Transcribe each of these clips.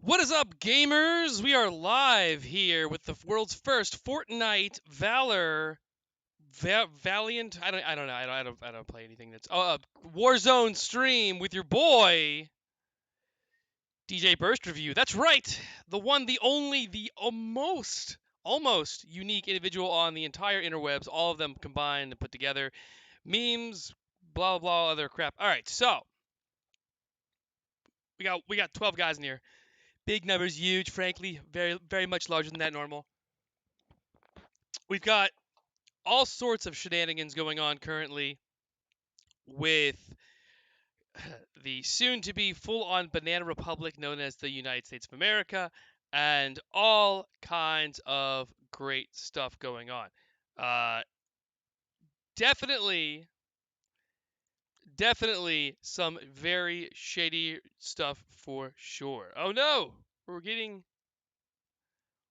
What is up, gamers? We are live here with the world's first Fortnite Valor Valiant. I don't know. I don't play anything that's Warzone stream with your boy DJ Burst Review. That's right, the one, the only, the almost unique individual on the entire interwebs. All of them combined and put together. Memes, blah blah, other crap. All right, so we got 12 guys in here. Big numbers, huge. Frankly, very much larger than that normal. We've got all sorts of shenanigans going on currently with the soon to be full on banana republic known as the United States of America, and all kinds of great stuff going on. Uh, definitely, definitely some very shady stuff for sure. Oh no, we're getting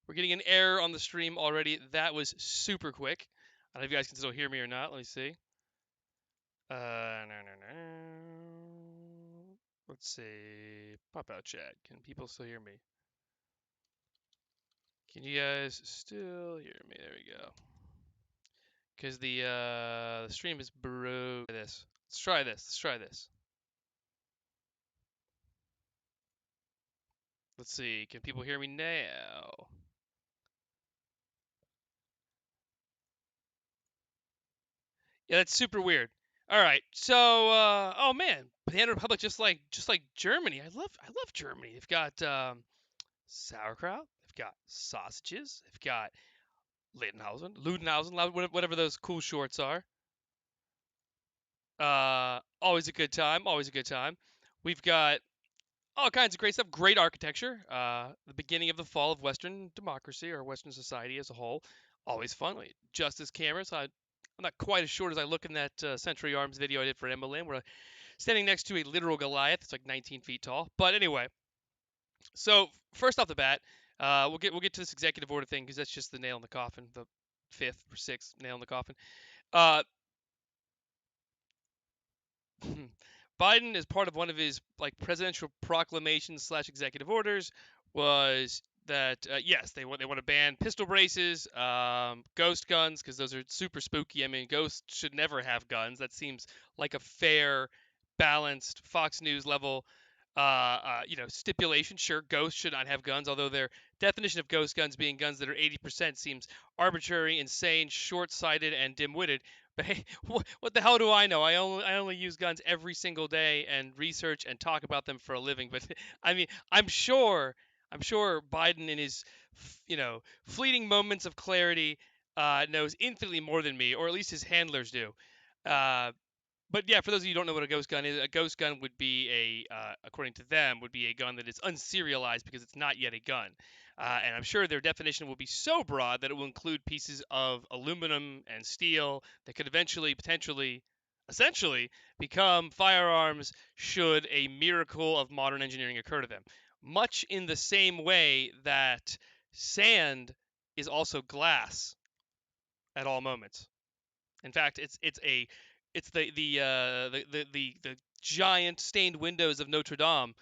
an error on the stream already. That was super quick. I don't know if you guys can still hear me or not. Let me see. No. Let's see. Pop out chat. Can people still hear me? Can you guys still hear me? There we go. Because the stream is broke. This. Let's try this. Let's try this. Let's see. Can people hear me now? Yeah, that's super weird. All right. So, oh man, Banana Republic just like Germany. I love Germany. They've got sauerkraut. They've got sausages. They've got Ludenhausen, whatever those cool shorts are. Always a good time. Always a good time. We've got all kinds of great stuff. Great architecture. The beginning of the fall of Western democracy or Western society as a whole. Always fun. Like Justice cameras. I'm not quite as short as I look in that Century Arms video I did for MLM, where I'm standing next to a literal Goliath. It's like 19 feet tall. But anyway, so first off the bat, we'll get to this executive order thing because that's just the nail in the coffin, the fifth or sixth nail in the coffin. Uh, Biden, as part of one of his like presidential proclamations slash executive orders, was that yes, they want to ban pistol braces, ghost guns because those are super spooky. I mean, ghosts should never have guns. That seems like a fair, balanced Fox News level. Stipulation. Sure, ghosts should not have guns, although their definition of ghost guns being guns that are 80% seems arbitrary, insane, short-sighted, and dim-witted. But hey, what the hell do I know? I only use guns every single day and research and talk about them for a living. But I mean, I'm sure Biden in his fleeting moments of clarity knows infinitely more than me, or at least his handlers do. Uh, but yeah, for those of you who don't know what a ghost gun is, a ghost gun would be according to them, would be a gun that is unserialized because it's not yet a gun. And I'm sure their definition will be so broad that it will include pieces of aluminum and steel that could eventually, potentially, essentially become firearms should a miracle of modern engineering occur to them. Much in the same way that sand is also glass at all moments. In fact, it's the giant stained windows of Notre Dame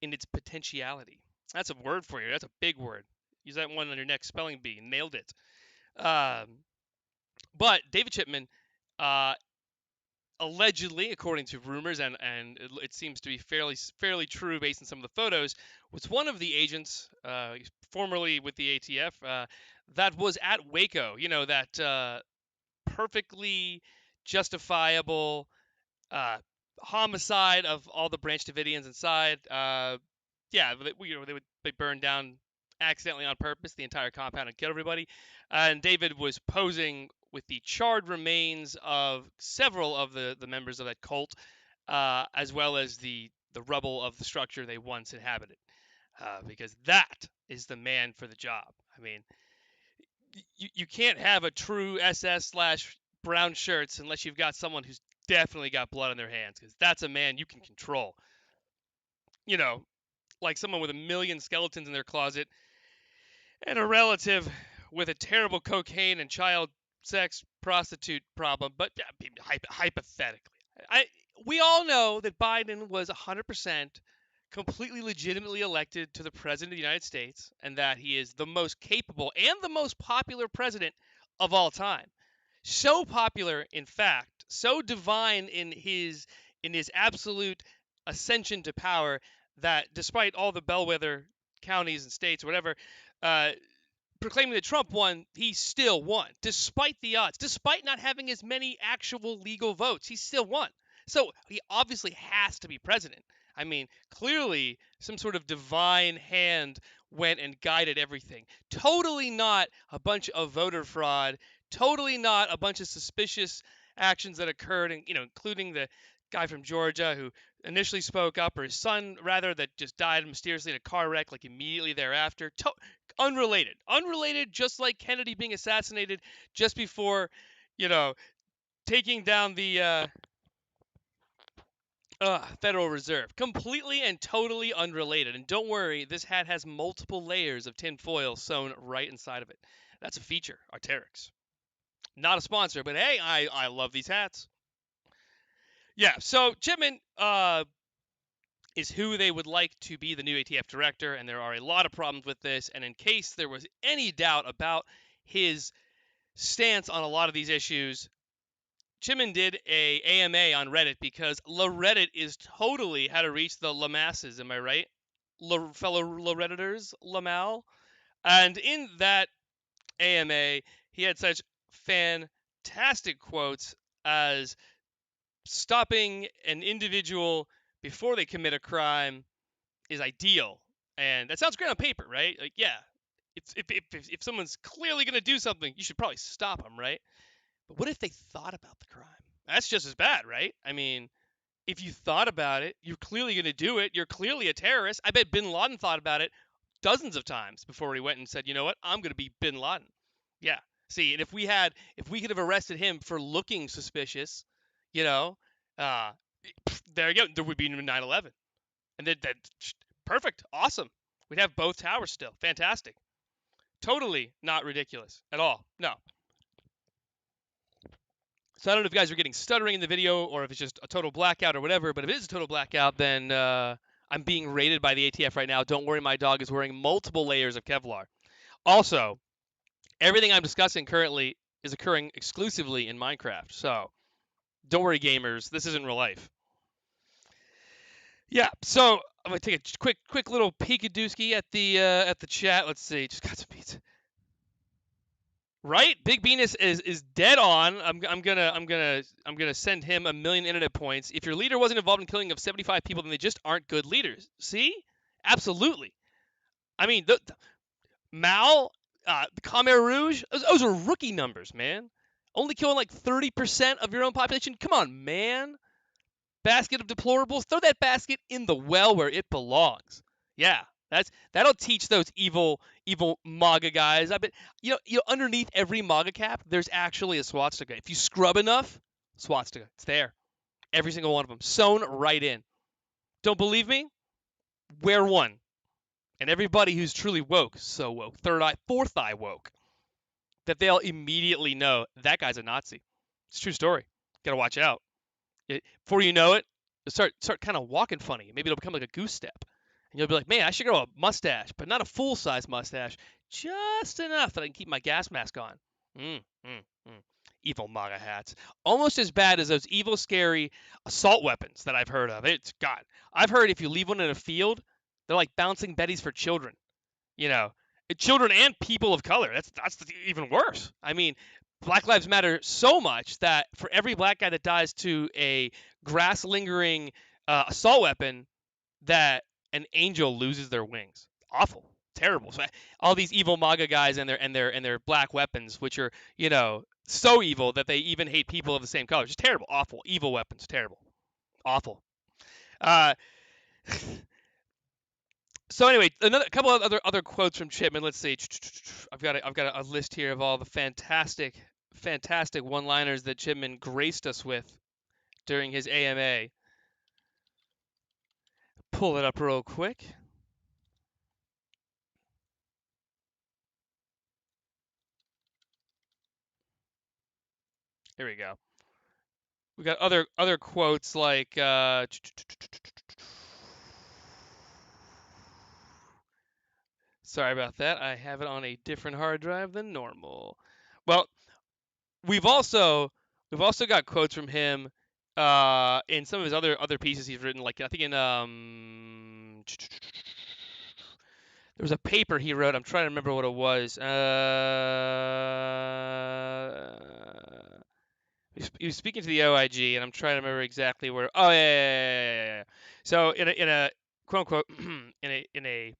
in its potentiality. That's a word for you. That's a big word. Use that one on your next spelling bee. Nailed it. Um, but David Chipman, uh, allegedly, according to rumors, and it seems to be fairly true based on some of the photos, was one of the agents, formerly with the ATF, that was at Waco. You know, that perfectly justifiable uh, homicide of all the Branch Davidians inside. Yeah, they burn down accidentally on purpose the entire compound and kill everybody. And David was posing with the charred remains of several of the members of that cult, as well as the rubble of the structure they once inhabited. Because that is the man for the job. I mean, you can't have a true SS slash brown shirts unless you've got someone who's definitely got blood on their hands, because that's a man you can control. You know, like someone with a million skeletons in their closet and a relative with a terrible cocaine and child sex prostitute problem. But hypothetically, I we all know that Biden was 100% completely legitimately elected to the president of the United States, and that he is the most capable and the most popular president of all time. So popular, in fact, so divine in his absolute ascension to power that despite all the bellwether counties and states or whatever uh, proclaiming that Trump won, he still won, despite the odds, despite not having as many actual legal votes. He still won. So he obviously has to be president. I mean, clearly, some sort of divine hand went and guided everything. Totally not a bunch of voter fraud. Totally not a bunch of suspicious actions that occurred, and including the guy from Georgia who initially spoke up, or his son rather, that just died mysteriously in a car wreck like immediately thereafter. Unrelated, just like Kennedy being assassinated just before, you know, taking down the Federal Reserve. Completely and totally unrelated. And don't worry, this hat has multiple layers of tinfoil sewn right inside of it. That's a feature, Arc'teryx. Not a sponsor, but hey, I love these hats. Yeah, so Chipman is who they would like to be the new ATF director, and there are a lot of problems with this. And in case there was any doubt about his stance on a lot of these issues, Chipman did a AMA on Reddit because Reddit is totally how to reach the La masses. Am I right, fellow Redditors, Lamal? And in that AMA, he had such fantastic quotes as stopping an individual before they commit a crime is ideal. And that sounds great on paper, right? Like, yeah, it's, if someone's clearly going to do something, you should probably stop them, right? But what if they thought about the crime? That's just as bad, right? I mean, if you thought about it, you're clearly going to do it. You're clearly a terrorist. I bet Bin Laden thought about it dozens of times before he went and said, you know what, I'm going to be Bin Laden. Yeah. See, and if we could have arrested him for looking suspicious, you know, uh, there you go. There would be 9/11, and that perfect, awesome. We'd have both towers still. Fantastic. Totally not ridiculous at all. No. So I don't know if you guys are getting stuttering in the video or if it's just a total blackout or whatever, but if it is a total blackout, then I'm being raided by the ATF right now. Don't worry, my dog is wearing multiple layers of Kevlar. Also, everything I'm discussing currently is occurring exclusively in Minecraft. So don't worry, gamers. This isn't real life. Yeah, so I'm gonna take a quick little peekadooski at the chat. Let's see. Just got some pizza. Right? Big Bean is dead on. I'm gonna send him 1,000,000 internet points. If your leader wasn't involved in killing of 75 people, then they just aren't good leaders. See? Absolutely. I mean, the Mao, the Khmer Rouge, those are rookie numbers, man. Only killing like 30% of your own population. Come on, man. Basket of deplorables. Throw that basket in the well where it belongs. Yeah, that'll teach those evil MAGA guys. I bet underneath every MAGA cap, there's actually a swastika. If you scrub enough, swastika, it's there. Every single one of them, sewn right in. Don't believe me? Wear one. And everybody who's truly woke, so woke, third eye, fourth eye woke, that they'll immediately know that guy's a Nazi. It's a true story. Gotta watch out. Before you know it, you'll start kind of walking funny. Maybe it'll become like a goose step. And you'll be like, man, I should grow a mustache, but not a full-size mustache. Just enough that I can keep my gas mask on. Mm, mm, mm. Evil MAGA hats. Almost as bad as those evil, scary assault weapons that I've heard of. It's God. I've heard if you leave one in a field, they're like bouncing Betties for children. You know, children and people of color. That's even worse. I mean, Black Lives Matter so much that for every black guy that dies to a grass lingering assault weapon, that an angel loses their wings. Awful, terrible. So all these evil MAGA guys and their black weapons, which are so evil that they even hate people of the same color. Just terrible, awful, evil weapons. Terrible, awful. Uh, So anyway, a couple of other quotes from Chipman. Let's see. I've got a list here of all the fantastic one-liners that Chipman graced us with during his AMA. Pull it up real quick. Here we go. We got other quotes like Sorry about that. I have it on a different hard drive than normal. Well, we've also we've also got quotes from him in some of his other pieces he's written. Like I think in there was a paper he wrote. I'm trying to remember what it was. He was speaking to the OIG, and I'm trying to remember exactly where. Oh yeah. So in a quote unquote in a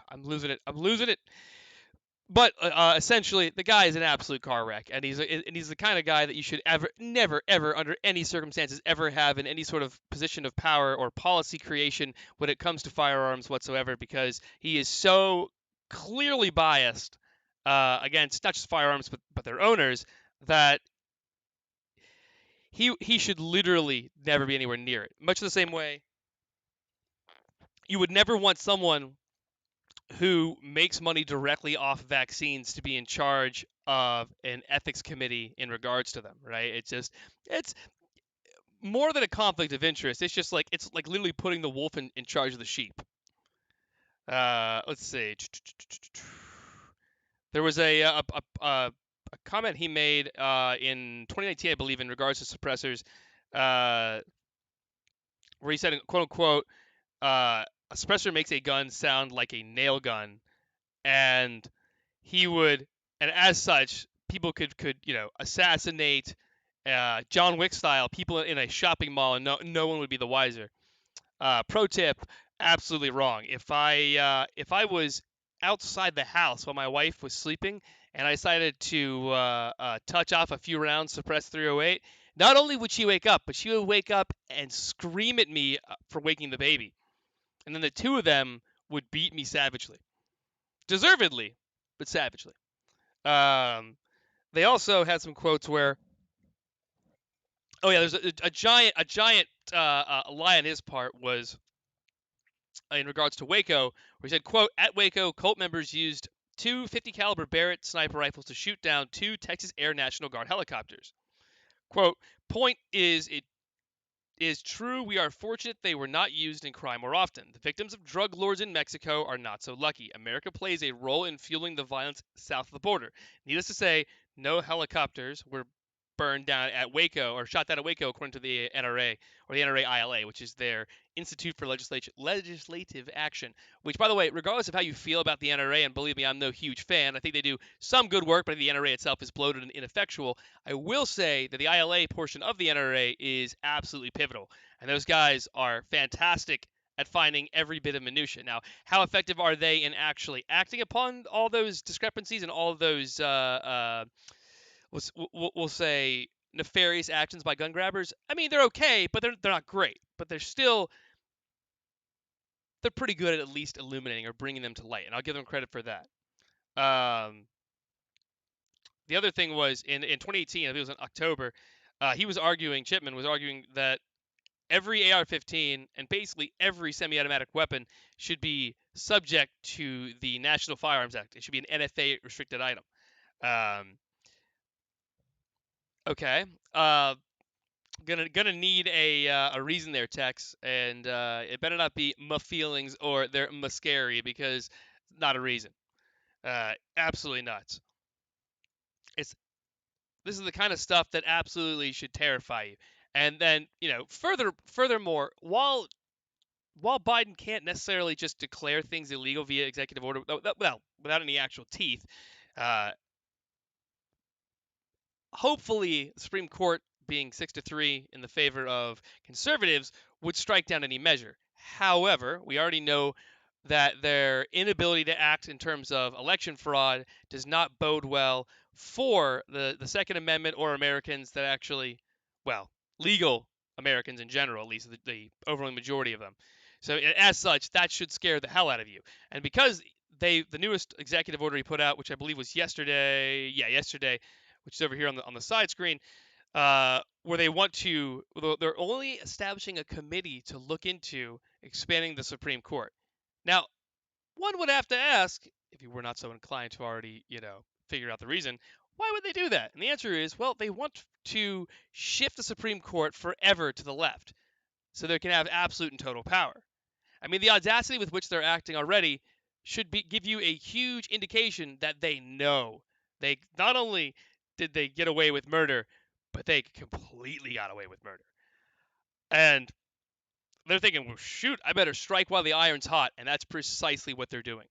I'm losing it. I'm losing it. But essentially, the guy is an absolute car wreck, and he's the kind of guy that you should never, under any circumstances, ever have in any sort of position of power or policy creation when it comes to firearms whatsoever, because he is so clearly biased against not just firearms but their owners that he should literally never be anywhere near it. Much the same way you would never want someone who makes money directly off vaccines to be in charge of an ethics committee in regards to them, right? It's more than a conflict of interest. It's like literally putting the wolf in charge of the sheep. Let's see. There was a comment he made in 2019, I believe, in regards to suppressors, uh, where he said, "quote unquote," a suppressor makes a gun sound like a nail gun, and he would, and as such, people could assassinate John Wick style people in a shopping mall, and no one would be the wiser. Pro tip: absolutely wrong. If I was outside the house while my wife was sleeping and I decided to touch off a few rounds, suppress 308, not only would she wake up, but she would wake up and scream at me for waking the baby, and then the two of them would beat me savagely, deservedly, but savagely. Um, they also had some quotes where, oh yeah, there's a giant lie on his part was in regards to Waco, where he said, "quote At Waco, cult members used two 50 caliber Barrett sniper rifles to shoot down two Texas Air National Guard helicopters. Quote Point is it is true we are fortunate they were not used in crime more often. The victims of drug lords in Mexico are not so lucky. America plays a role in fueling the violence south of the border. Needless to say, no helicopters were burned down at Waco or shot down at Waco, according to the NRA or the NRA ILA, which is their Institute for Legislative Action. Which, by the way, regardless of how you feel about the NRA, and believe me, I'm no huge fan. I think they do some good work, but the NRA itself is bloated and ineffectual. I will say that the ILA portion of the NRA is absolutely pivotal, and those guys are fantastic at finding every bit of minutia. Now, how effective are they in actually acting upon all those discrepancies and all those we'll say nefarious actions by gun grabbers? I mean, they're okay, but they're not great. But they're pretty good at least illuminating or bringing them to light, and I'll give them credit for that. Um, the other thing was in 2018, I think it was in October, Chipman was arguing that every AR-15 and basically every semi-automatic weapon should be subject to the National Firearms Act. It should be an NFA restricted item. Um, okay. Gonna need a reason there, Tex, and it better not be my feelings or they're scary, because not a reason. Absolutely nuts. It's This is the kind of stuff that absolutely should terrify you. And then furthermore, while Biden can't necessarily just declare things illegal via executive order, well, without any actual teeth, uh, hopefully the Supreme Court, being 6-3 in the favor of conservatives, would strike down any measure. However, we already know that their inability to act in terms of election fraud does not bode well for the Second Amendment or Americans that actually, well, legal Americans in general, at least the overwhelming majority of them. So as such, that should scare the hell out of you. And because the newest executive order he put out, which I believe was yesterday, yesterday, which is over here on the side screen, where they're only establishing a committee to look into expanding the Supreme Court. Now, one would have to ask, if you were not so inclined to already, figure out the reason, Why would they do that? And the answer is, well, they want to shift the Supreme Court forever to the left so they can have absolute and total power. I mean, the audacity with which they're acting already should give you a huge indication that they know. They not only did they get away with murder, but they completely got away with murder. And they're thinking, well, shoot, I better strike while the iron's hot. And that's precisely what they're doing.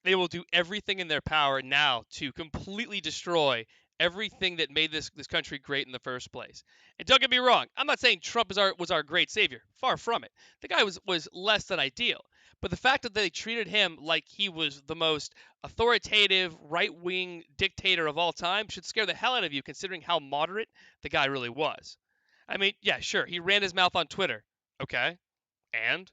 They will do everything in their power now to completely destroy everything that made this country great in the first place. And don't get me wrong, I'm not saying Trump was our great savior. Far from it. The guy was less than ideal. But the fact that they treated him like he was the most authoritative, right-wing dictator of all time should scare the hell out of you, considering how moderate the guy really was. I mean, yeah, sure, he ran his mouth on Twitter. Okay. And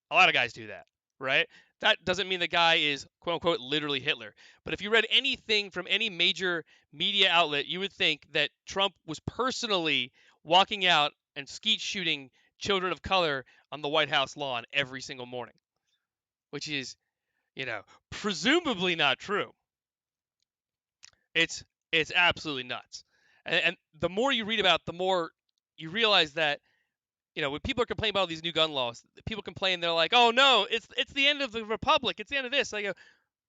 a lot of guys do that, right? That doesn't mean the guy is quote unquote literally Hitler. But if you read anything from any major media outlet, you would think that Trump was personally walking out and skeet shooting children of color on the White House lawn every single morning, which is, presumably not true. It's absolutely nuts. And the more you read about it, the more you realize that when people are complaining about all these new gun laws, people complain. They're like, "Oh no, it's the end of the republic. It's the end of this." I go,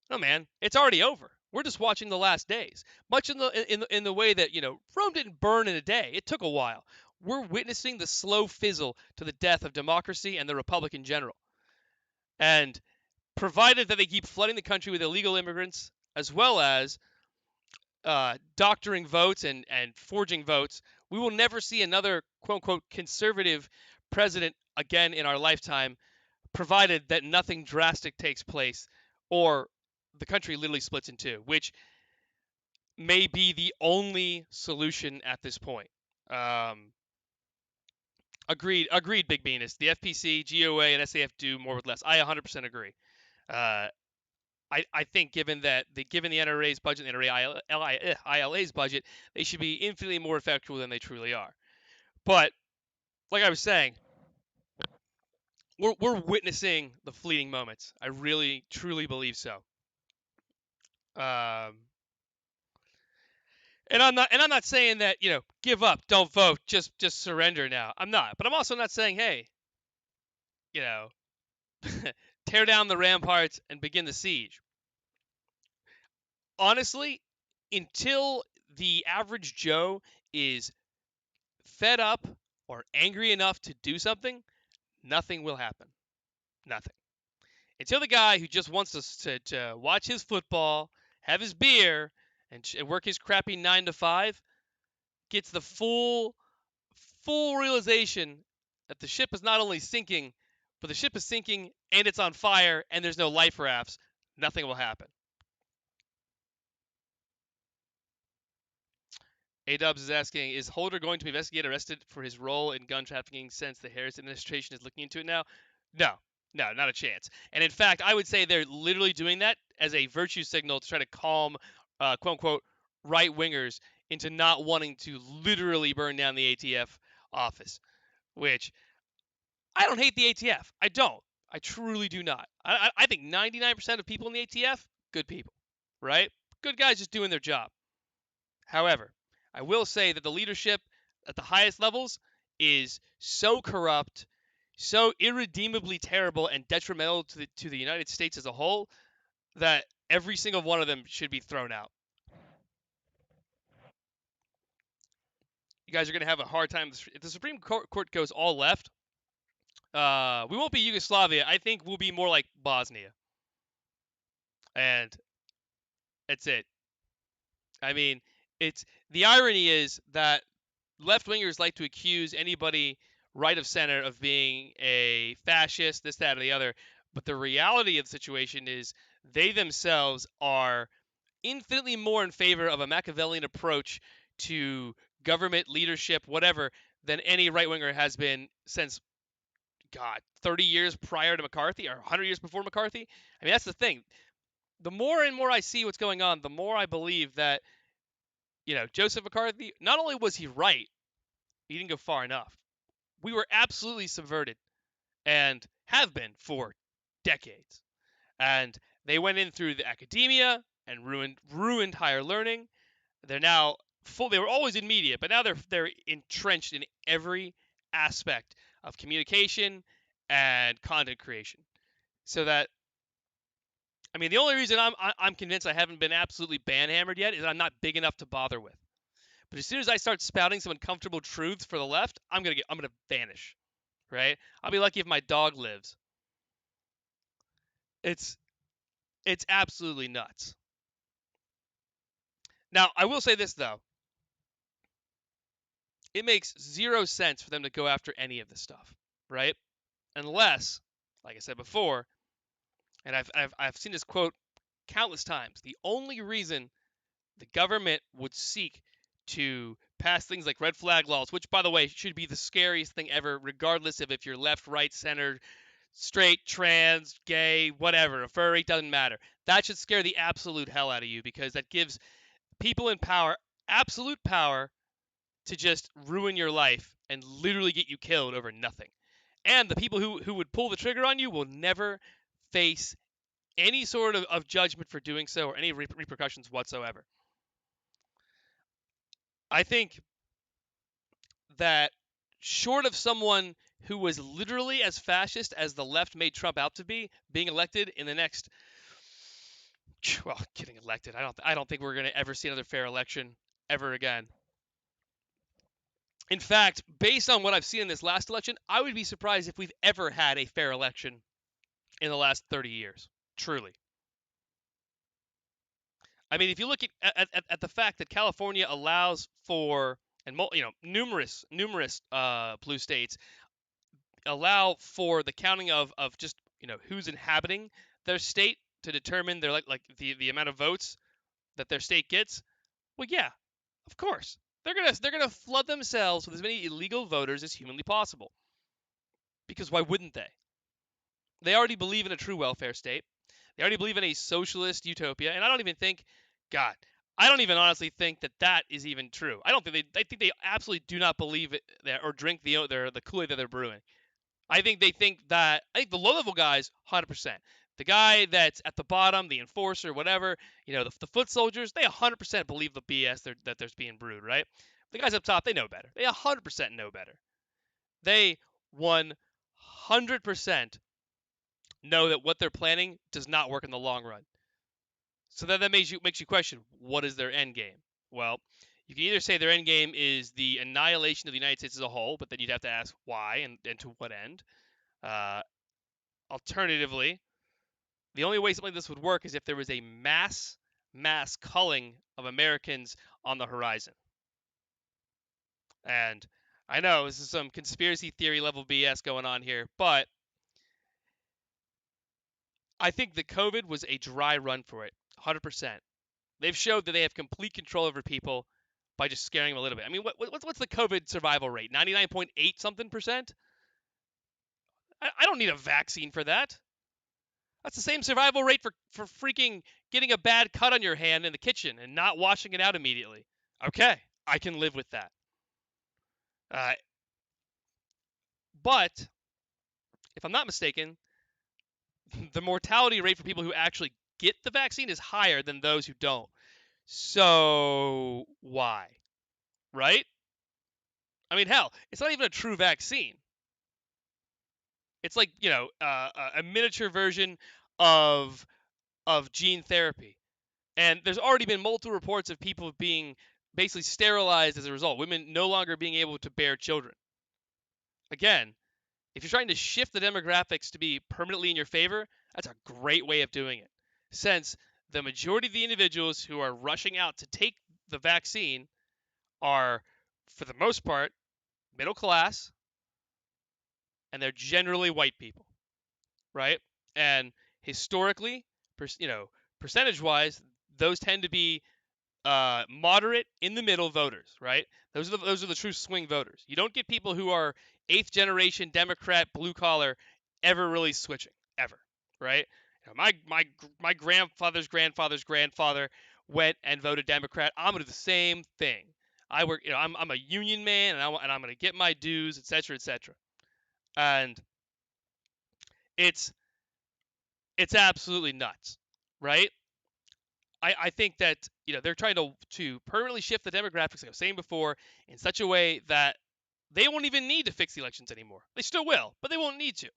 "No, man, it's already over. We're just watching the last days." Much in the way that Rome didn't burn in a day. It took a while. We're witnessing the slow fizzle to the death of democracy and the republic in general. And provided that they keep flooding the country with illegal immigrants, as well as doctoring votes and forging votes, we will never see another quote unquote conservative president again in our lifetime, provided that nothing drastic takes place or the country literally splits in two, which may be the only solution at this point. Um, agreed, Big Venus. The FPC, GOA, and SAF do more with less. I 100% agree. Uh, I think given the NRA's budget, the NRA ILA's budget, they should be infinitely more effective than they truly are. But like I was saying, we're witnessing the fleeting moments. I really truly believe so. Um, and I'm not saying that give up, don't vote, just surrender now. I'm not, but I'm also not saying hey, you know tear down the ramparts and begin the siege. Honestly, until the average Joe is fed up or angry enough to do something, nothing will happen. Nothing. Until the guy who just wants to watch his football, have his beer, and work his crappy 9 to 5 gets the full realization that the ship is not only sinking, but the ship is sinking and it's on fire and there's no life rafts, nothing will happen. A-Dubs is asking, is Holder going to be investigated, arrested for his role in gun trafficking since the Harris administration is looking into it now? No, not a chance. And in fact, I would say they're literally doing that as a virtue signal to try to calm, quote unquote, right wingers into not wanting to literally burn down the ATF office, which I don't hate the ATF. I don't. I truly do not. I think 99% of people in the ATF, good people, right? Good guys just doing their job. However, I will say that the leadership at the highest levels is so corrupt, so irredeemably terrible and detrimental to the United States as a whole that every single one of them should be thrown out. You guys are going to have a hard time. If the Supreme Court goes all left, we won't be Yugoslavia. I think we'll be more like Bosnia. And that's it. I mean, it's the irony is that left wingers like to accuse anybody right of center of being a fascist, this, that, or the other. But the reality of the situation is they themselves are infinitely more in favor of a Machiavellian approach to government, leadership, whatever, than any right winger has been since, God, 30 years prior to McCarthy or 100 years before McCarthy. I mean, that's the thing. The more and more I see what's going on, the more I believe that, Joseph McCarthy, not only was he right, he didn't go far enough. We were absolutely subverted and have been for decades. And they went in through the academia and ruined higher learning. They're now full. They were always in media, but now they're entrenched in every aspect of communication and content creation. So that, I mean, the only reason I'm convinced I haven't been absolutely banhammered yet is I'm not big enough to bother with. But as soon as I start spouting some uncomfortable truths for the left, I'm gonna vanish. Right? I'll be lucky if my dog lives. It's it's absolutely nuts. Now, I will say this though. It makes zero sense for them to go after any of this stuff, right? Unless, like I said before, and I've seen this quote countless times, the only reason the government would seek to pass things like red flag laws, which, by the way, should be the scariest thing ever, regardless of if you're left, right, center, straight, trans, gay, whatever, a furry, doesn't matter. That should scare the absolute hell out of you because that gives people in power absolute power to just ruin your life and literally get you killed over nothing. And the people who would pull the trigger on you will never face any sort of judgment for doing so or any repercussions whatsoever. I think that short of someone who was literally as fascist as the left made Trump out to be being elected in the next, well, getting elected, I don't think we're going to ever see another fair election ever again. In fact, based on what I've seen in this last election, I would be surprised if we've ever had a fair election in the last 30 years. Truly. I mean, if you look at the fact that California allows for, and numerous blue states allow for the counting of just who's inhabiting their state to determine their the amount of votes that their state gets. Well, yeah, of course they're gonna flood themselves with as many illegal voters as humanly possible. Because why wouldn't they? They already believe in a true welfare state. They already believe in a socialist utopia, and I don't even think, God, I don't even honestly think that that is even true. I don't think they. I think they absolutely do not believe it or drink the Kool-Aid that they're brewing. I think they think that. I think the low-level guys, 100%. The guy that's at the bottom, the enforcer, whatever, the foot soldiers, they 100% believe the BS that there's being brewed, right? The guys up top, they know better. They 100% know better. They 100% know that what they're planning does not work in the long run. So that makes you question, what is their end game? Well, you can either say their end game is the annihilation of the United States as a whole, but then you'd have to ask why and to what end. Uh, Alternatively, the only way something like this would work is if there was a mass culling of Americans on the horizon. And I know this is some conspiracy theory level BS going on here, but I think that COVID was a dry run for it, 100%. They've showed that they have complete control over people by just scaring them a little bit. I mean, what's the COVID survival rate? 99.8 something percent? I don't need a vaccine for that. That's the same survival rate for freaking getting a bad cut on your hand in the kitchen and not washing it out immediately. Okay, I can live with that. Uh, but if I'm not mistaken, the mortality rate for people who actually get the vaccine is higher than those who don't. So why? Right? I mean, hell, it's not even a true vaccine. It's like a miniature version of gene therapy. And there's already been multiple reports of people being basically sterilized as a result. Women no longer being able to bear children. Again, if you're trying to shift the demographics to be permanently in your favor, that's a great way of doing it. Since the majority of the individuals who are rushing out to take the vaccine are, for the most part, middle class, and they're generally white people, right? And historically, percentage-wise, those tend to be moderate in the middle voters, right? Those are the true swing voters. You don't get people who are eighth generation Democrat, blue collar, ever really switching, ever, right? My grandfather's grandfather's grandfather went and voted Democrat. I'm gonna do the same thing. I work, I'm a union man, and I'm gonna get my dues, etc., etc. And it's it's absolutely nuts, right? I think that they're trying to permanently shift the demographics, like I was saying before, in such a way that they won't even need to fix the elections anymore. They still will, but they won't need to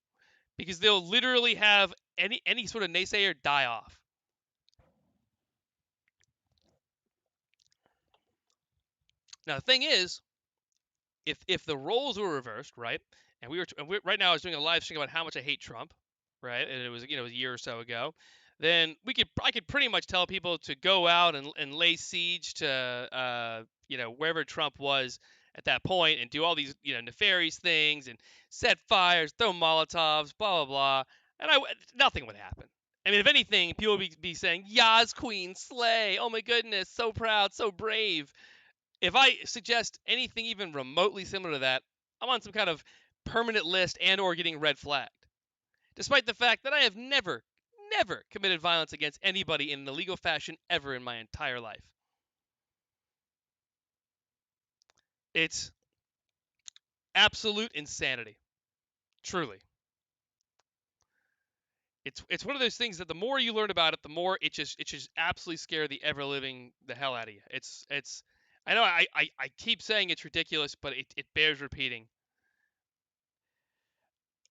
because they'll literally have any sort of naysayer die off. Now the thing is, if the roles were reversed, right, and right now I was doing a live stream about how much I hate Trump, right, and it was a year or so ago, then I could pretty much tell people to go out and lay siege to wherever Trump was at that point and do all these nefarious things and set fires, throw Molotovs, blah blah blah, and nothing would happen. I mean, if anything, people would be saying, "Yas, Queen, slay! Oh my goodness, so proud, so brave." If I suggest anything even remotely similar to that, I'm on some kind of permanent list and or getting red flagged. Despite the fact that I have never committed violence against anybody in an illegal fashion ever in my entire life. It's absolute insanity. Truly. It's one of those things that the more you learn about it, the more it just absolutely scare the ever living the hell out of you. It's I know I keep saying it's ridiculous, but it bears repeating.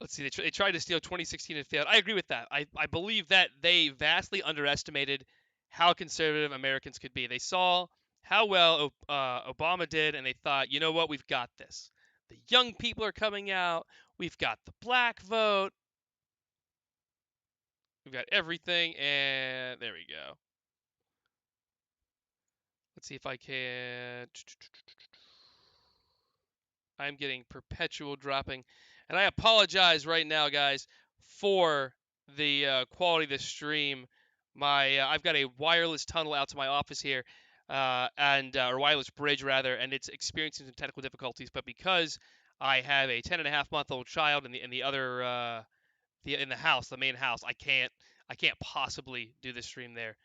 Let's see, they tried to steal 2016 and failed. I agree with that. I believe that they vastly underestimated how conservative Americans could be. They saw how well Obama did, and they thought, you know what, we've got this. The young people are coming out. We've got the black vote. We've got everything, and there we go. Let's see if I can. I'm getting perpetual dropping. And I apologize right now, guys, for the quality of the stream. I've got a wireless tunnel out to my office here, and or wireless bridge rather, and it's experiencing some technical difficulties. But because I have a 10.5-month-old child in the other in the house, the main house, I can't possibly do this stream there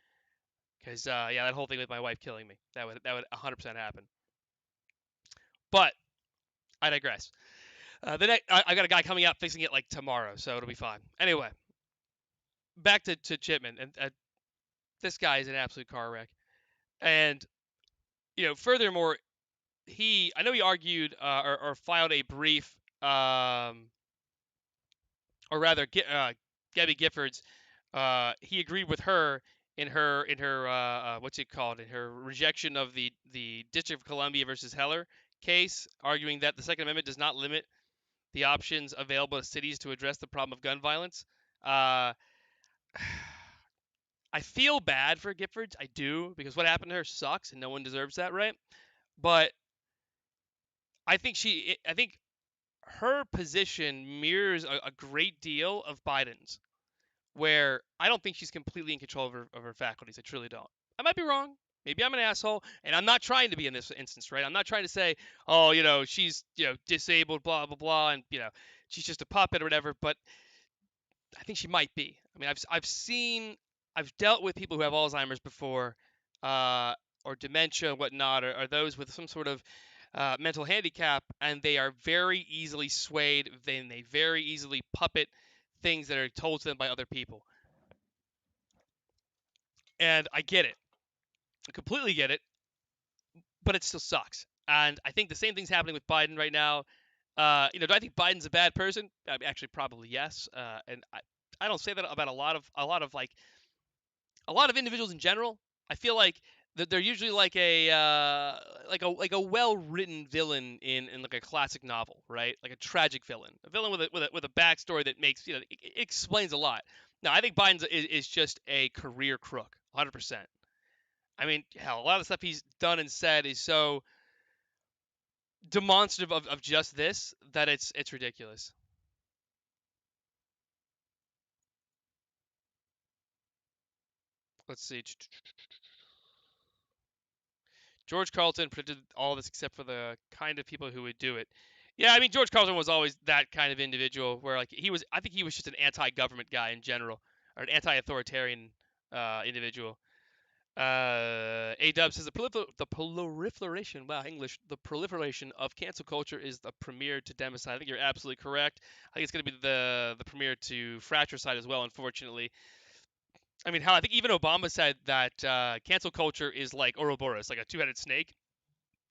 because yeah, that whole thing with my wife killing me, that would 100% happen. But I digress. I got a guy coming out fixing it like tomorrow, so it'll be fine. Anyway, back to Chipman, and this guy is an absolute car wreck. And furthermore, I know he argued or filed a brief, or rather, Gabby Giffords, he agreed with her in her what's it called, in her rejection of the District of Columbia versus Heller case, arguing that the Second Amendment does not limit the options available to cities to address the problem of gun violence. Uh, I feel bad for Giffords. I do, because what happened to her sucks, and no one deserves that, right? But I think her position mirrors a great deal of Biden's, where I don't think she's completely in control of her faculties. I truly don't. I might be wrong. Maybe I'm an asshole, and I'm not trying to be in this instance, right? I'm not trying to say, oh, she's, disabled, blah, blah, blah, and, she's just a puppet or whatever, but I think she might be. I mean, I've dealt with people who have Alzheimer's before, or dementia and whatnot, or those with some sort of mental handicap, and they are very easily swayed. Then they very easily puppet things that are told to them by other people. And I get it. I completely get it, but it still sucks. And I think the same thing's happening with Biden right now. Do I think Biden's a bad person? I mean, actually, probably yes. And I don't say that about a lot of individuals in general. I feel like that they're usually like a well-written villain in like a classic novel, right? Like a tragic villain, a villain with a backstory that makes it explains a lot. Now, I think Biden's is just a career crook, 100%. I mean, hell, a lot of the stuff he's done and said is so demonstrative of just this that it's ridiculous. Let's see. George Carlton predicted all this except for the kind of people who would do it. Yeah, I mean George Carlton was always that kind of individual where like I think he was just an anti-government guy in general, or an anti-authoritarian individual. A-Dub says the proliferation, wow, English, the proliferation of cancel culture is the premier to democide. I think you're absolutely correct. I think it's going to be the premier to fratricide as well, unfortunately. I mean, how I think even Obama said that cancel culture is like Ouroboros, like a two-headed snake.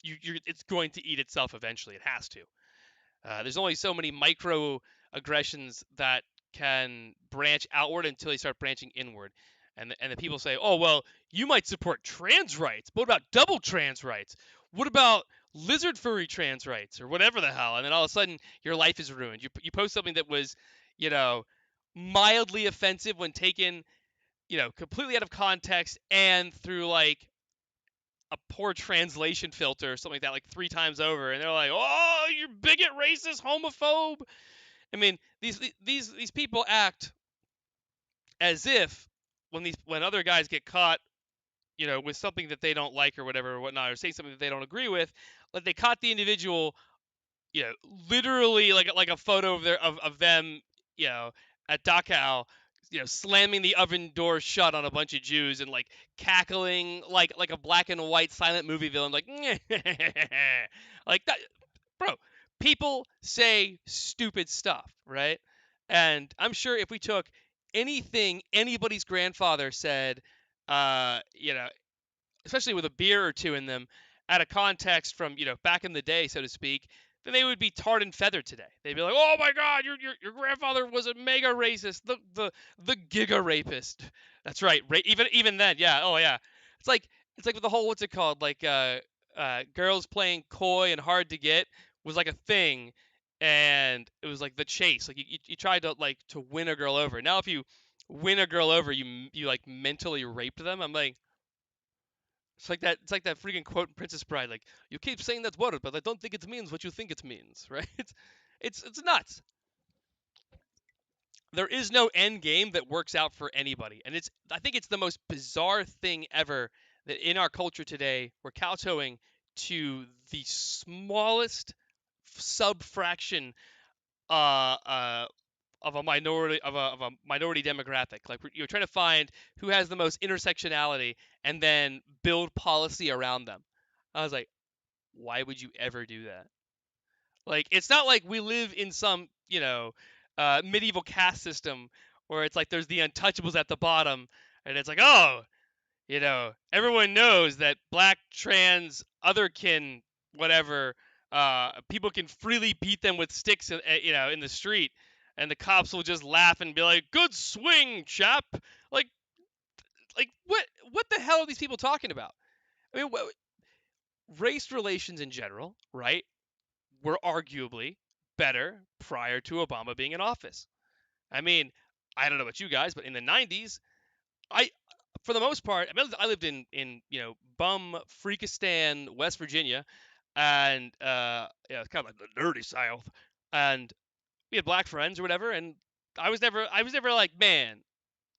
It's going to eat itself eventually. It has to. There's only so many micro aggressions that can branch outward until they start branching inward. And the people say, oh, well, you might support trans rights, but what about double trans rights? What about lizard furry trans rights or whatever the hell? And then all of a sudden, your life is ruined. You post something that was, you know, mildly offensive when taken, completely out of context and through like a poor translation filter or something like that, like three times over, and they're like, "Oh, you're bigot, racist, homophobe." I mean, these people act as if when other guys get caught, with something that they don't like or whatever or whatnot, or saying something that they don't agree with, like they caught the individual, you know, literally like a photo of them, you know, at Dachau, slamming the oven door shut on a bunch of Jews and like cackling like a black and white silent movie villain, like like that, bro. People say stupid stuff, right? And I'm sure if we took anything anybody's grandfather said, you know, especially with a beer or two in them, out of context from back in the day, so to speak, then they would be tarred and feathered today. They'd be like, "Oh my God, your grandfather was a mega racist, the giga rapist." That's right. Even then, yeah. Oh yeah. It's like it's like with the whole what's it called, like girls playing coy and hard to get was like a thing, and it was like the chase. Like you tried to win a girl over. Now if you win a girl over, you like mentally raped them. I'm like, it's like that freaking quote in Princess Bride, like you keep saying that word, but I don't think it means what you think it means, right? It's nuts. There is no end game that works out for anybody, and I think it's the most bizarre thing ever that in our culture today we're kowtowing to the smallest sub fraction uh, uh, of a minority demographic. Like you're trying to find who has the most intersectionality and then build policy around them. I was like, why would you ever do that? Like it's not like we live in some medieval caste system where it's like there's the untouchables at the bottom, and it's like, oh, everyone knows that black, trans, otherkin, whatever, people can freely beat them with sticks, in the street, and the cops will just laugh and be like, "Good swing, chap." Like, what the hell are these people talking about? I mean, race relations in general, right, were arguably better prior to Obama being in office. I mean, I don't know about you guys, but in the '90s, I for the most part, I lived in bum Freakistan, West Virginia, and it's kind of like the dirty South, and we had black friends or whatever, and I was never like, man,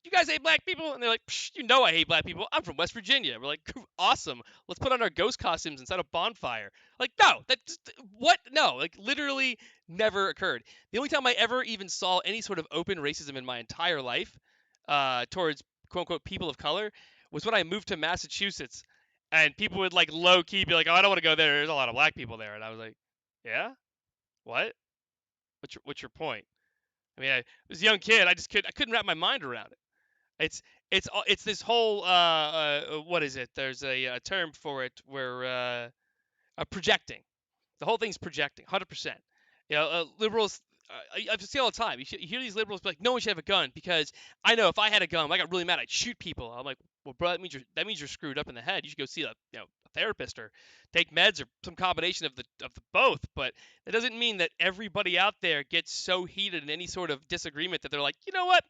you guys hate black people, and they're like, Psh, I hate black people. I'm from West Virginia. We're like, awesome. Let's put on our ghost costumes inside a bonfire. Like, no, that just what? No, like literally never occurred. The only time I ever even saw any sort of open racism in my entire life, towards quote unquote people of color, was when I moved to Massachusetts, and people would like low key be like, oh, I don't want to go there. There's a lot of black people there, and I was like, yeah, what? What's your point? I mean, I was a young kid. I couldn't wrap my mind around it. It's this whole what is it? There's a term for it where projecting. The whole thing's projecting, 100%. Liberals. I see all the time. You hear these liberals be like, "No one should have a gun because I know if I had a gun, I got really mad, I'd shoot people." I'm like, "Well, bro, that means you're screwed up in the head. You should go see a therapist or take meds or some combination of the both." But that doesn't mean that everybody out there gets so heated in any sort of disagreement that they're like, "You know what?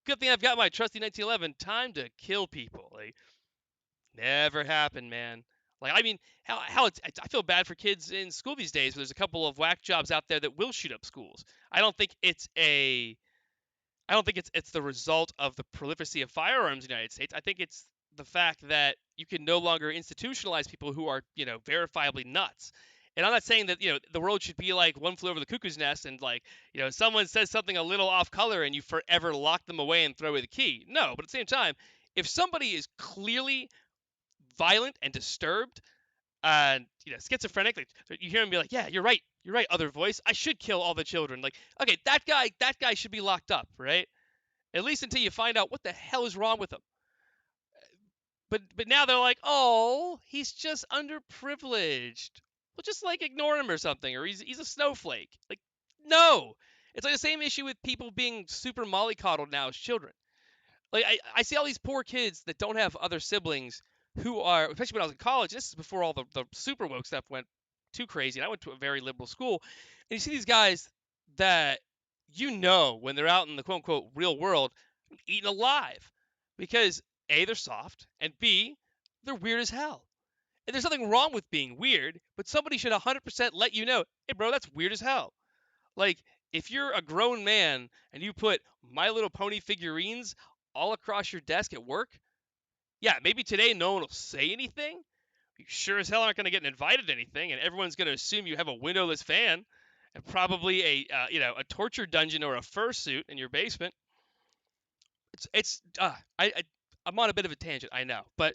Good thing I've got my trusty 1911. Time to kill people." Like, never happened, man. Like, I mean, how I feel bad for kids in school these days. Where there's a couple of whack jobs out there that will shoot up schools. I don't think it's the result of the proliferation of firearms in the United States. I think it's the fact that you can no longer institutionalize people who are, verifiably nuts. And I'm not saying that, the world should be like One Flew Over the Cuckoo's Nest and like, someone says something a little off color and you forever lock them away and throw away the key. No, but at the same time, if somebody is clearly violent and disturbed and schizophrenic, like, you hear him be like, "Yeah, you're right, other voice. I should kill all the children." Like, okay, that guy should be locked up, right? At least until you find out what the hell is wrong with him. But now they're like, oh, he's just underprivileged. Well, just like ignore him or something, or he's a snowflake. Like, no, it's like the same issue with people being super mollycoddled now as children. Like I see all these poor kids that don't have other siblings who are, especially when I was in college. This is before all the super woke stuff went too crazy. And I went to a very liberal school, and you see these guys that when they're out in the quote unquote real world eaten alive because A, they're soft, and B, they're weird as hell. And there's nothing wrong with being weird, but somebody should 100% let you know, hey, bro, that's weird as hell. Like, if you're a grown man and you put My Little Pony figurines all across your desk at work, yeah, maybe today no one will say anything. You sure as hell aren't going to get invited to anything, and everyone's going to assume you have a windowless fan and probably a torture dungeon or a fursuit in your basement. I'm on a bit of a tangent, I know, but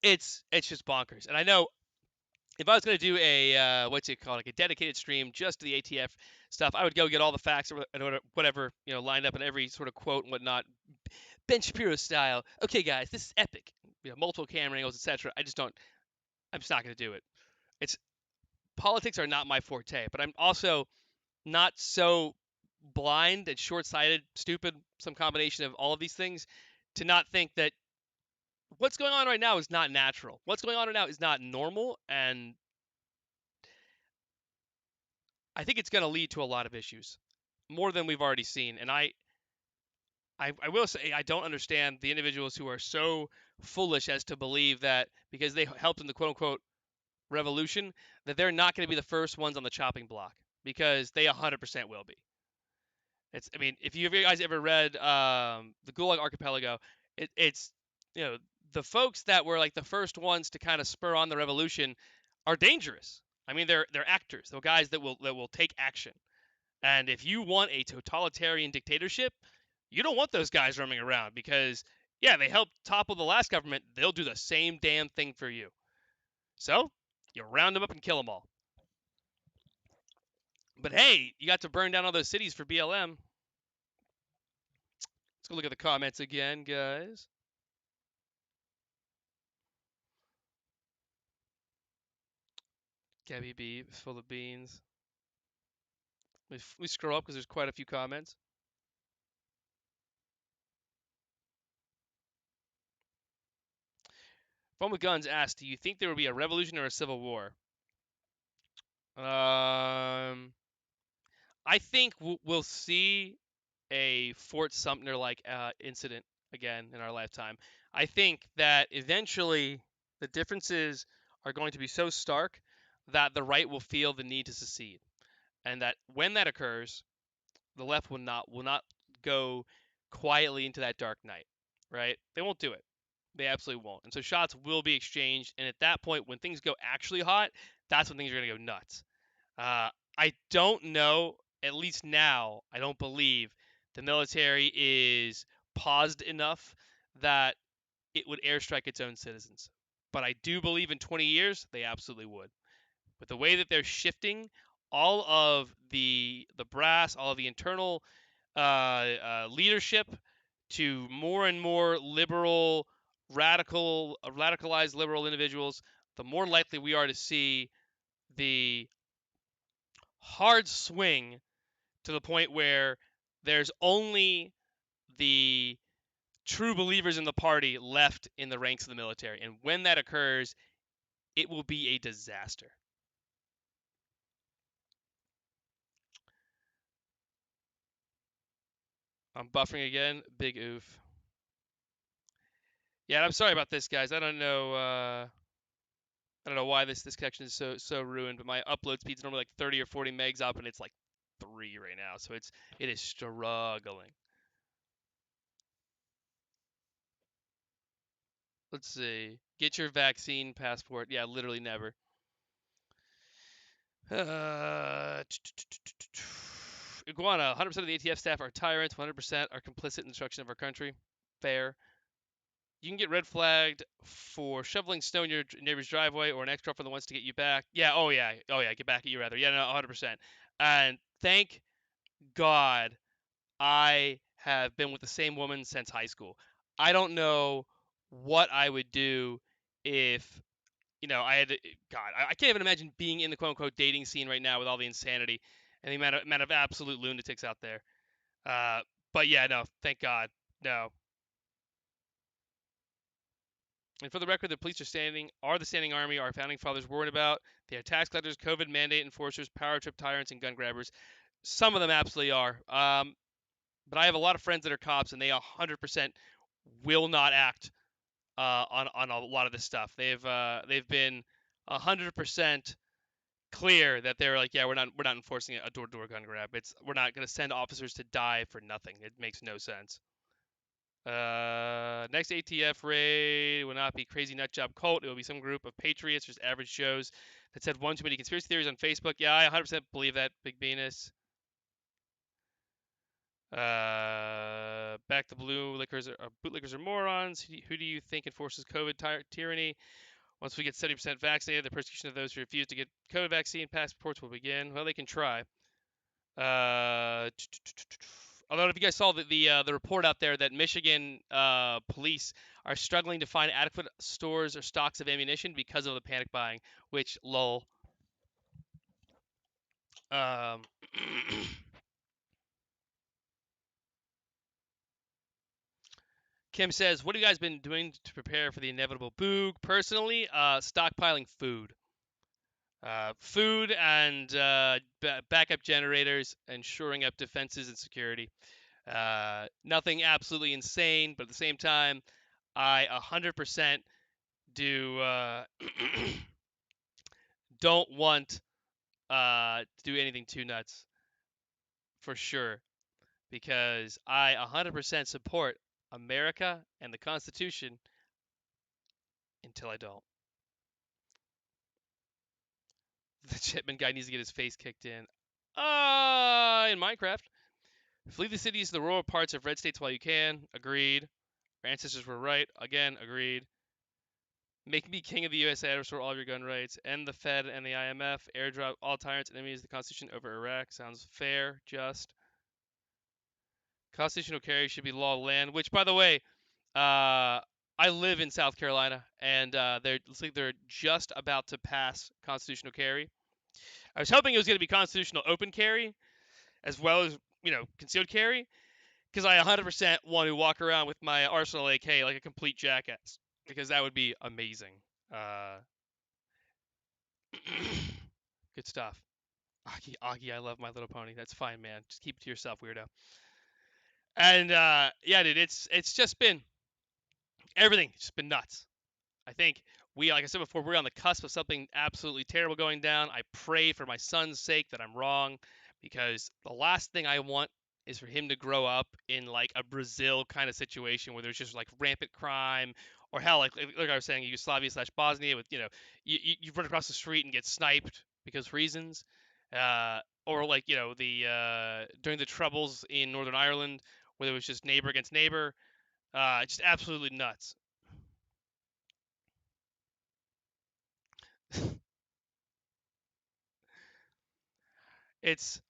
it's just bonkers. And I know if I was going to do a like a dedicated stream just to the ATF stuff, I would go get all the facts or whatever lined up in every sort of quote and whatnot, Ben Shapiro style. Okay, guys, this is epic. Multiple camera angles, etc. I'm just not going to do it. It's Politics are not my forte, but I'm also not so blind and short-sighted, stupid, some combination of all of these things, to not think that what's going on right now is not natural. What's going on right now is not normal, and I think it's going to lead to a lot of issues, more than we've already seen. And I will say I don't understand the individuals who are so foolish as to believe that because they helped in the quote unquote revolution that they're not going to be the first ones on the chopping block, because they 100% will be. I mean, if you guys ever read the Gulag Archipelago, it's you know the folks that were like the first ones to kind of spur on the revolution are dangerous. I mean, they're actors. They're guys that will take action. And if you want a totalitarian dictatorship, you don't want those guys roaming around, because yeah, they helped topple the last government. They'll do the same damn thing for you. So you round them up and kill them all. But hey, you got to burn down all those cities for BLM. Let's go look at the comments again, guys. Gabby B full of beans. We scroll up because there's quite a few comments. Fun with Guns asked, "Do you think there will be a revolution or a civil war?" I think we'll see a Fort Sumter like incident again in our lifetime. I think that eventually the differences are going to be so stark that the right will feel the need to secede, and that when that occurs, the left will not go quietly into that dark night. Right? They won't do it. They absolutely won't. And so shots will be exchanged, and at that point, when things go actually hot, that's when things are going to go nuts. I don't know. At least now, I don't believe the military is paused enough that it would airstrike its own citizens. But I do believe in 20 years, they absolutely would. With the way that they're shifting all of the brass, all of the internal leadership to more and more liberal, radicalized liberal individuals, the more likely we are to see the hard swing to the point where there's only the true believers in the party left in the ranks of the military. And when that occurs, it will be a disaster. I'm buffering again. Big oof. Yeah, I'm sorry about this, guys. I don't know why this connection is so ruined, but my upload speed's normally like 30 or 40 megs up, and it's like 3 right now, so it is struggling. Let's see. Get your vaccine passport. Yeah, literally never. Iguana. 100% of the ATF staff are tyrants. 100% are complicit in the destruction of our country. Fair. You can get red flagged for shoveling snow in your neighbor's driveway, or an ex-girlfriend that wants to get you back. Yeah, oh yeah, get back at you rather. Yeah, no, 100%. And God, I have been with the same woman since high school. I don't know what I would do if, I had to, God, I can't even imagine being in the quote unquote dating scene right now with all the insanity and the amount of absolute lunatics out there. Uh, but yeah, no, thank God, no. And for the record, the police are the standing army our founding fathers worried about. They are tax collectors, COVID mandate enforcers, power trip tyrants, and gun grabbers. Some of them absolutely are. But I have a lot of friends that are cops, and they 100% will not act on a lot of this stuff. They've been 100% clear that they're like, yeah, we're not enforcing a door-to-door gun grab. We're not going to send officers to die for nothing. It makes no sense. Next ATF raid will not be crazy nut job cult. It will be some group of patriots, just average Joes that said one too many conspiracy theories on Facebook. Yeah, I 100% believe that. Big Venus. Back the blue liquors bootlickers are morons. Who do you think enforces COVID tyranny? Once we get 70% vaccinated, the persecution of those who refuse to get COVID vaccine passports will begin. Well, they can try. Although, if you guys saw the report out there that Michigan police are struggling to find adequate stores or stocks of ammunition because of the panic buying, which lol. Um, Kim says, "What have you guys been doing to prepare for the inevitable boog?" Personally, stockpiling food. Food and backup generators and shoring up defenses and security. Nothing absolutely insane, but at the same time, I 100% do don't want to do anything too nuts for sure because I 100% support America and the Constitution until I don't. The Chipman guy needs to get his face kicked in. In Minecraft, flee the cities to the rural parts of red states while you can. Agreed. Our ancestors were right. Again, agreed. Make me king of the USA, restore all of your gun rights, end the Fed and the IMF, airdrop all tyrants and enemies of the Constitution over Iraq. Sounds fair, just. Constitutional carry should be law of land, which, by the way, I live in South Carolina, and looks like they're just about to pass constitutional carry. I was hoping it was going to be constitutional open carry, as well as, concealed carry, because I 100% want to walk around with my Arsenal AK like a complete jackass, because that would be amazing. Good stuff. Augie, I love My Little Pony. That's fine, man. Just keep it to yourself, weirdo. And yeah, dude, it's just been everything. It's just been nuts. I think like I said before, we're on the cusp of something absolutely terrible going down. I pray for my son's sake that I'm wrong, because the last thing I want is for him to grow up in like a Brazil kind of situation where there's just like rampant crime, or hell, like I was saying, Yugoslavia/Bosnia, with you run across the street and get sniped because reasons, or like the during the troubles in Northern Ireland where there was just neighbor against neighbor, just absolutely nuts. It's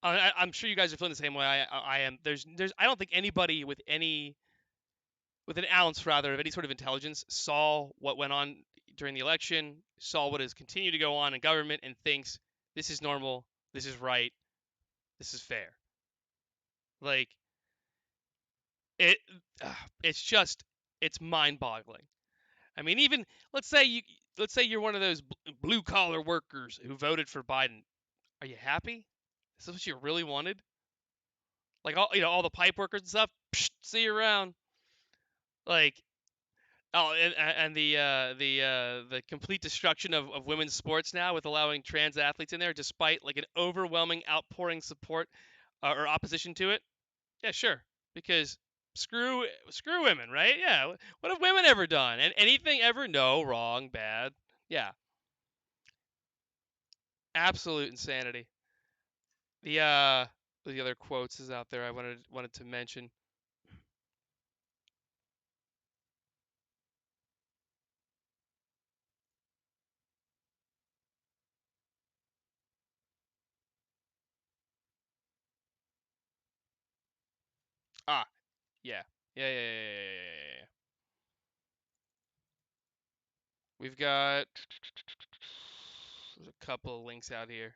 I'm sure you guys are feeling the same way I am. I don't think anybody with an ounce rather of any sort of intelligence saw what went on during the election, saw what has continued to go on in government, and thinks this is normal, this is right, this is fair. Like it, it's mind-boggling. I mean, even let's say you're one of those blue collar workers who voted for Biden. Are you happy? Is this what you really wanted? Like all the pipe workers and stuff. Psh, see you around. Like and the complete destruction of women's sports now with allowing trans athletes in there, despite like an overwhelming outpouring support or opposition to it. Yeah, sure, because screw women, right? Yeah, what have women ever done? And anything ever? No, wrong, bad. Yeah, absolute insanity. The other quotes is out there I wanted to mention. Ah, yeah. Yeah. We've got there's a couple of links out here.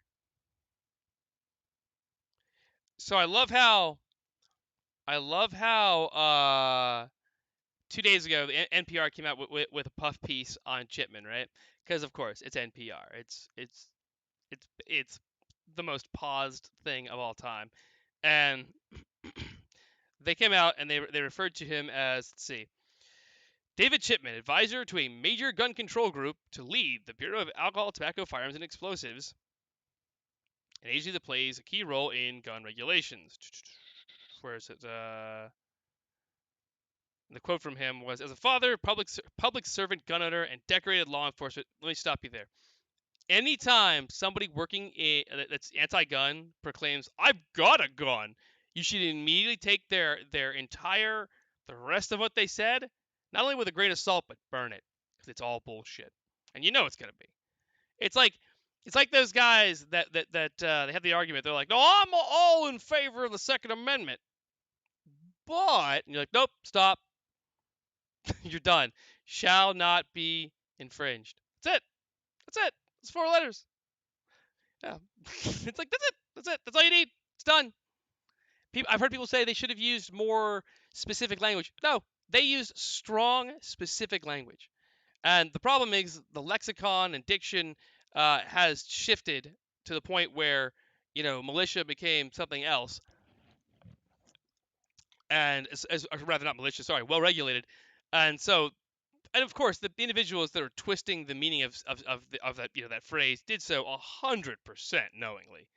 So I love how 2 days ago the NPR came out with a puff piece on Chipman, right? Because of course it's NPR. It's the most paused thing of all time, and they came out and they referred to him as, let's see, David Chipman, advisor to a major gun control group to lead the Bureau of Alcohol, Tobacco, Firearms, and Explosives, an agency that plays a key role in gun regulations. Where is it? The quote from him was, "As a father, public servant, gun owner, and decorated law enforcement." Let me stop you there. Anytime somebody working that's anti-gun proclaims, "I've got a gun," you should immediately take the rest of what they said, not only with a grain of salt, but burn it, because it's all bullshit, and you know it's gonna be. It's like it's like those guys that they have the argument. They're like, "No, I'm all in favor of the Second Amendment," but and you're like, "Nope, stop, you're done. Shall not be infringed." That's it. That's it. It's 4 letters. Yeah. It's like that's it. That's it. That's all you need. It's done. I've heard people say they should have used more specific language. No, they used strong, specific language. And the problem is the lexicon and diction has shifted to the point where, militia became something else, and or rather not militia, sorry, well regulated, and so, and of course the individuals that are twisting the meaning of that, that phrase did so 100% knowingly.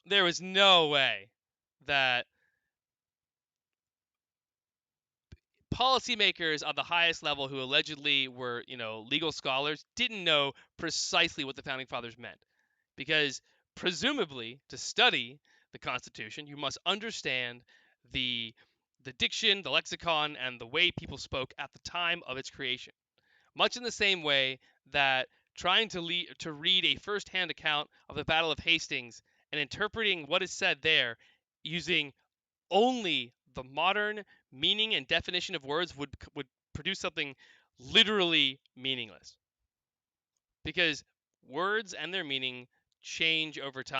There was no way that policymakers on the highest level who allegedly were, legal scholars didn't know precisely what the founding fathers meant. Because presumably, to study the Constitution, you must understand the the diction, the lexicon, and the way people spoke at the time of its creation. Much in the same way that trying to read a first-hand account of the Battle of Hastings and interpreting what is said there using only the modern meaning and definition of words would produce something literally meaningless, because words and their meaning change over time.